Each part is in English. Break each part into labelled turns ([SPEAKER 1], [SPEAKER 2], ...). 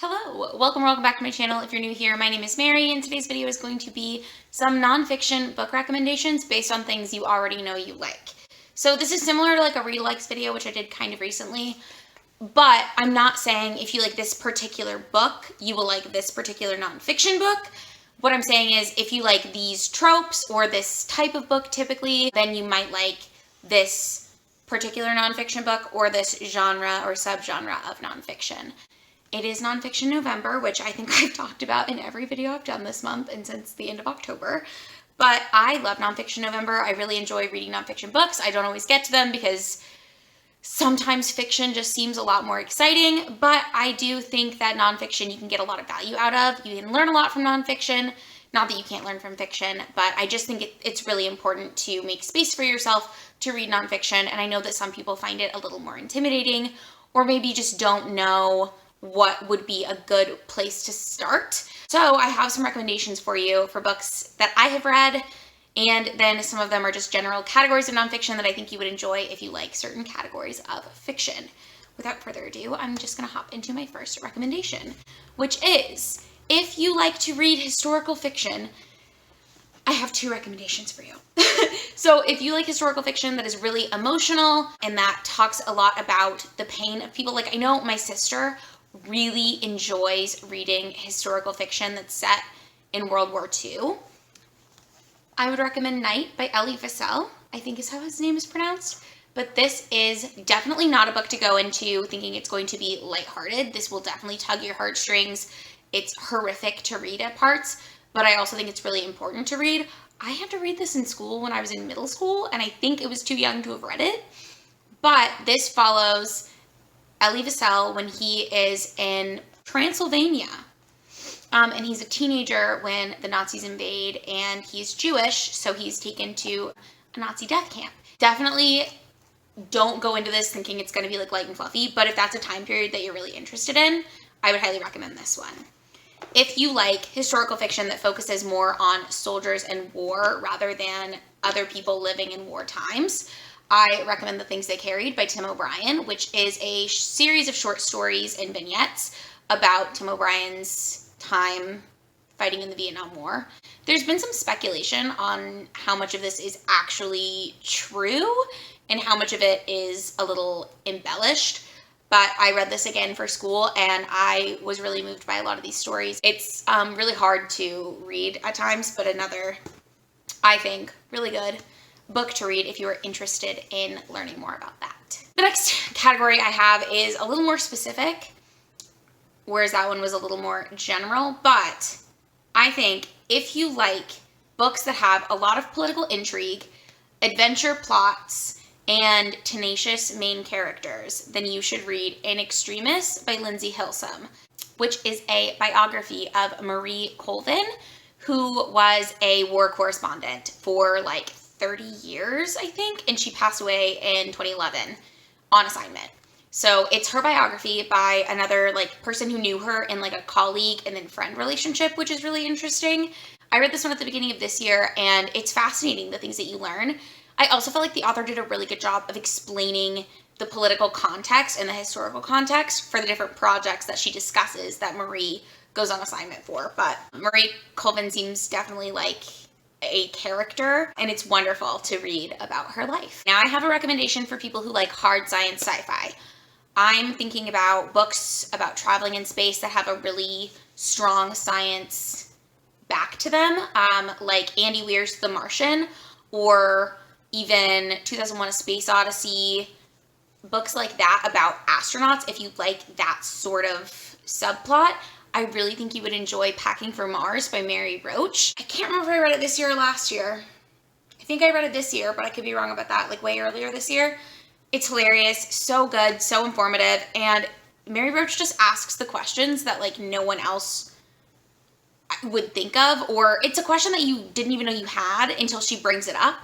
[SPEAKER 1] Hello, welcome back to my channel. If you're new here, my name is Mary, and today's video is going to be some nonfiction book recommendations based on things you already know you like. So this is similar to like a Readalikes video, which I did kind of recently, but I'm not saying if you like this particular book, you will like this particular nonfiction book. What I'm saying is if you like these tropes or this type of book typically, then you might like this particular nonfiction book or this genre or subgenre of nonfiction. It is Nonfiction November, which I think I've talked about in every video I've done this month and since the end of October. But I love Nonfiction November. I really enjoy reading nonfiction books. I don't always get to them because sometimes fiction just seems a lot more exciting, but I do think that nonfiction you can get a lot of value out of. You can learn a lot from nonfiction. Not that you can't learn from fiction, but I just think it's really important to make space for yourself to read nonfiction. And I know that some people find it a little more intimidating or maybe just don't know what would be a good place to start. So I have some recommendations for you for books that I have read, and then some of them are just general categories of nonfiction that I think you would enjoy if you like certain categories of fiction. Without further ado, I'm just gonna hop into my first recommendation, which is, if you like to read historical fiction, I have two recommendations for you. So if you like historical fiction that is really emotional and that talks a lot about the pain of people, like I know my sister really enjoys reading historical fiction that's set in World War II. I would recommend Night by Elie Wiesel, I think is how his name is pronounced. But this is definitely not a book to go into thinking it's going to be lighthearted. This will definitely tug your heartstrings. It's horrific to read at parts, but I also think it's really important to read. I had to read this in school when I was in middle school, and I think it was too young to have read it. But this follows Elie Wiesel when he is in Transylvania. And he's a teenager when the Nazis invade, and he's Jewish, so he's taken to a Nazi death camp. Definitely don't go into this thinking it's going to be like light and fluffy, but if that's a time period that you're really interested in, I would highly recommend this one. If you like historical fiction that focuses more on soldiers and war rather than other people living in war times, I recommend The Things They Carried by Tim O'Brien, which is a series of short stories and vignettes about Tim O'Brien's time fighting in the Vietnam War. There's been some speculation on how much of this is actually true and how much of it is a little embellished, but I read this again for school and I was really moved by a lot of these stories. It's really hard to read at times, but another, I think, really good book to read if you are interested in learning more about that. The next category I have is a little more specific, whereas that one was a little more general, but I think if you like books that have a lot of political intrigue, adventure plots, and tenacious main characters, then you should read In Extremis by Lindsay Hilsum, which is a biography of Marie Colvin, who was a war correspondent for like 30 years, I think, and she passed away in 2011 on assignment. So it's her biography by another like person who knew her in like a colleague and then friend relationship, which is really interesting. I read this one at the beginning of this year, and it's fascinating, the things that you learn. I also felt like the author did a really good job of explaining the political context and the historical context for the different projects that she discusses that Marie goes on assignment for. But Marie Colvin seems definitely like a character, and it's wonderful to read about her life. Now I have a recommendation for people who like hard science sci-fi. I'm thinking about books about traveling in space that have a really strong science back to them, like Andy Weir's The Martian, or even 2001: A Space Odyssey, books like that about astronauts. If you like that sort of subplot, I really think you would enjoy Packing for Mars by Mary Roach. I can't remember if I read it this year or last year. I think I read it this year, but I could be wrong about that, like way earlier this year. It's hilarious, so good, so informative, and Mary Roach just asks the questions that like no one else would think of, or it's a question that you didn't even know you had until she brings it up.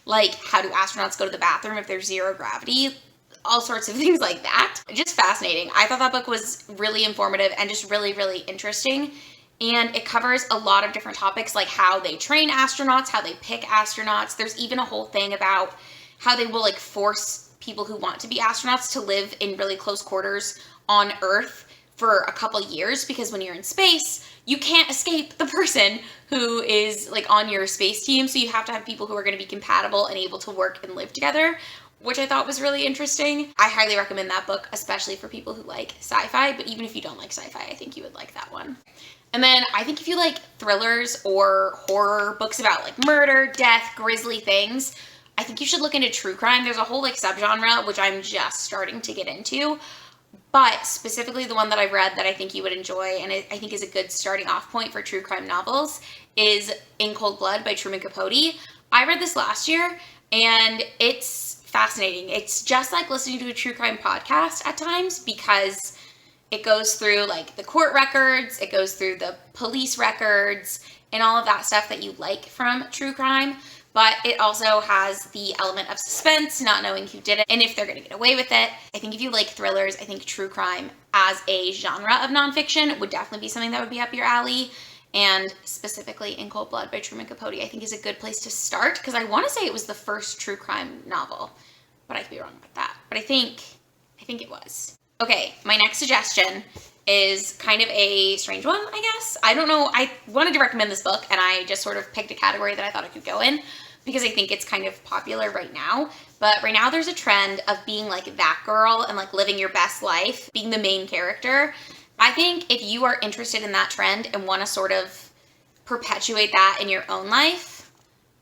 [SPEAKER 1] Like, how do astronauts go to the bathroom if there's zero gravity? All sorts of things like that. Just fascinating. I thought that book was really informative and just really, really interesting. And it covers a lot of different topics, like how they train astronauts, how they pick astronauts. There's even a whole thing about how they will like force people who want to be astronauts to live in really close quarters on Earth for a couple years, because when you're in space, you can't escape the person who is like on your space team. So you have to have people who are going to be compatible and able to work and live together, which I thought was really interesting. I highly recommend that book, especially for people who like sci-fi, but even if you don't like sci-fi, I think you would like that one. And then I think if you like thrillers or horror books about like murder, death, grisly things, I think you should look into true crime. There's a whole like subgenre, which I'm just starting to get into. But specifically the one that I've read that I think you would enjoy, and I think is a good starting off point for true crime novels, is In Cold Blood by Truman Capote. I read this last year, and it's fascinating. It's just like listening to a true crime podcast at times, because it goes through like the court records, it goes through the police records, and all of that stuff that you like from true crime. But it also has the element of suspense, not knowing who did it and if they're going to get away with it. I think if you like thrillers, I think true crime as a genre of nonfiction would definitely be something that would be up your alley. And specifically In Cold Blood by Truman Capote, I think is a good place to start, because I want to say it was the first true crime novel, but I could be wrong about that. But I think it was. Okay, my next suggestion is kind of a strange one, I guess. I don't know. I wanted to recommend this book, and I just sort of picked a category that I thought it could go in, because I think it's kind of popular right now. But right now there's a trend of being like that girl and like living your best life, being the main character. I think if you are interested in that trend and want to sort of perpetuate that in your own life,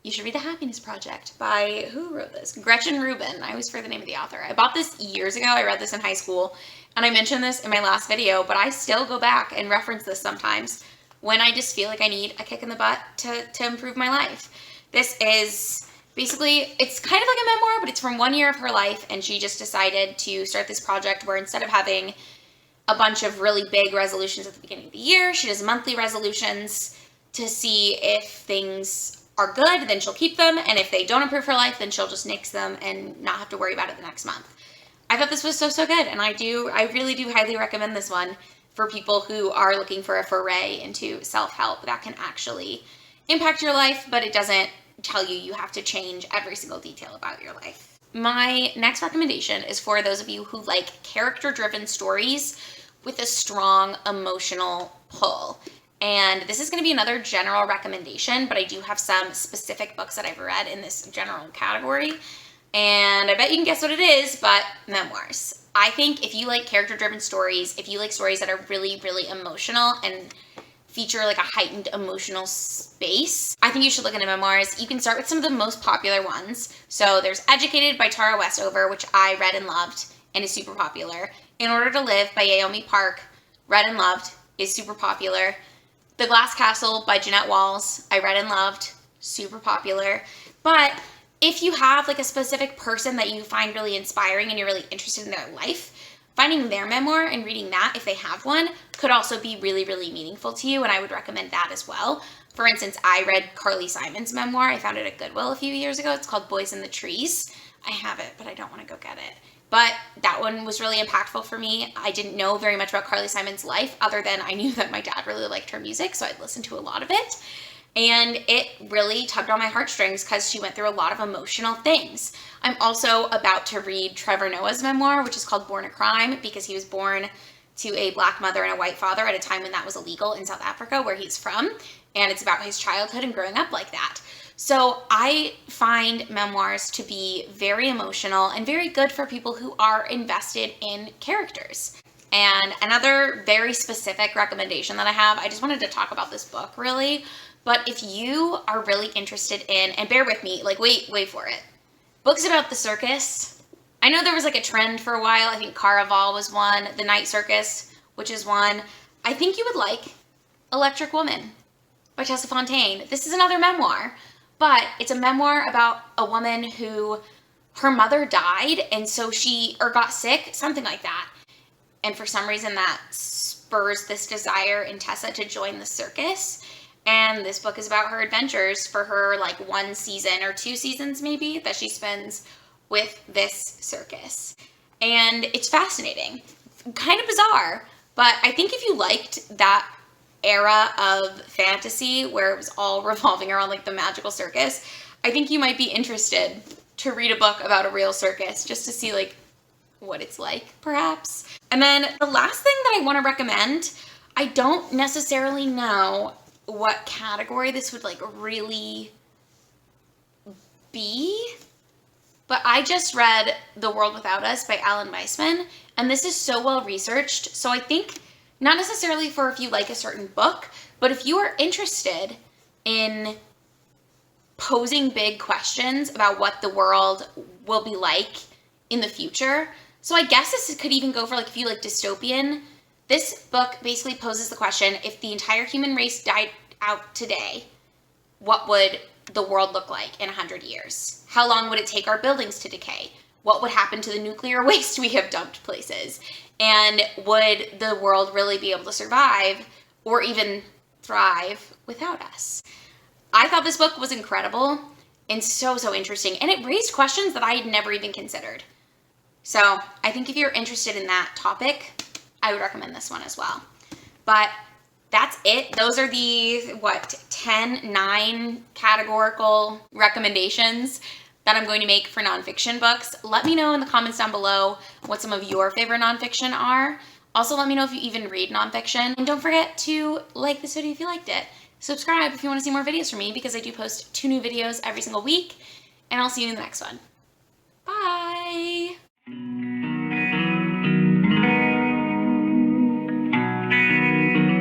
[SPEAKER 1] you should read The Happiness Project by, who wrote this? Gretchen Rubin. I always forget the name of the author. I bought this years ago. I read this in high school, and I mentioned this in my last video, but I still go back and reference this sometimes when I just feel like I need a kick in the butt to improve my life. This is basically, it's kind of like a memoir, but it's from 1 year of her life, and she just decided to start this project where instead of having a bunch of really big resolutions at the beginning of the year, she does monthly resolutions to see if things are good, then she'll keep them, and if they don't improve her life, then she'll just nix them and not have to worry about it the next month. I thought this was so good, and I really do highly recommend this one for people who are looking for a foray into self-help that can actually impact your life, but it doesn't tell you you have to change every single detail about your life. My next recommendation is for those of you who like character-driven stories with a strong emotional pull. And this is going to be another general recommendation, but I do have some specific books that I've read in this general category. And I bet you can guess what it is, but Memoirs. I think if you like character-driven stories, if you like stories that are really, really emotional and feature like a heightened emotional space, I think you should look into Memoirs. You can start with some of the most popular ones. So there's Educated by Tara Westover, which I read and loved and is super popular. In Order to Live by Naomi Park, read and loved, is super popular. The Glass Castle by Jeanette Walls, I read and loved, super popular. But if you have like a specific person that you find really inspiring and you're really interested in their life, finding their memoir and reading that, if they have one, could also be really, really meaningful to you, and I would recommend that as well. For instance, I read Carly Simon's memoir. I found it at Goodwill a few years ago. It's called Boys in the Trees. I have it, but I don't want to go get it. But that one was really impactful for me. I didn't know very much about Carly Simon's life, other than I knew that my dad really liked her music, so I'd listened to a lot of it. And it really tugged on my heartstrings because she went through a lot of emotional things. I'm also about to read Trevor Noah's memoir, which is called Born a Crime, because he was born to a Black mother and a white father at a time when that was illegal in South Africa, where he's from. And it's about his childhood and growing up like that. So I find memoirs to be very emotional and very good for people who are invested in characters. And another very specific recommendation that I have, I just wanted to talk about this book really, but if you are really interested in, and bear with me, like wait for it, books about the circus. I know there was like a trend for a while. I think Caraval was one, The Night Circus, which is one. I think you would like Electric Woman by Tessa Fontaine. This is another memoir. But it's a memoir about a woman who, her mother died, and so or got sick, something like that. And for some reason that spurs this desire in Tessa to join the circus. And this book is about her adventures for her like 1 season or 2 seasons maybe that she spends with this circus. And it's fascinating, kind of bizarre, but I think if you liked that era of fantasy where it was all revolving around like the magical circus, I think you might be interested to read a book about a real circus just to see like what it's like, perhaps. And then the last thing that I want to recommend, I don't necessarily know what category this would like really be, but I just read The World Without Us by Alan Weisman, and this is so well researched. So I think not necessarily for if you like a certain book, but if you are interested in posing big questions about what the world will be like in the future. So I guess this could even go for like if you like dystopian. This book basically poses the question, if the entire human race died out today, what would the world look like in 100 years? How long would it take our buildings to decay? What would happen to the nuclear waste we have dumped places? And would the world really be able to survive or even thrive without us? I thought this book was incredible and so interesting. And it raised questions that I had never even considered. So I think if you're interested in that topic, I would recommend this one as well. But that's it. Those are the, 9 categorical recommendations that I'm going to make for nonfiction books. Let me know in the comments down below what some of your favorite nonfiction are. Also, let me know if you even read nonfiction. And don't forget to like this video if you liked it. Subscribe if you want to see more videos from me, because I do post 2 new videos every single week. And I'll see you in the next one.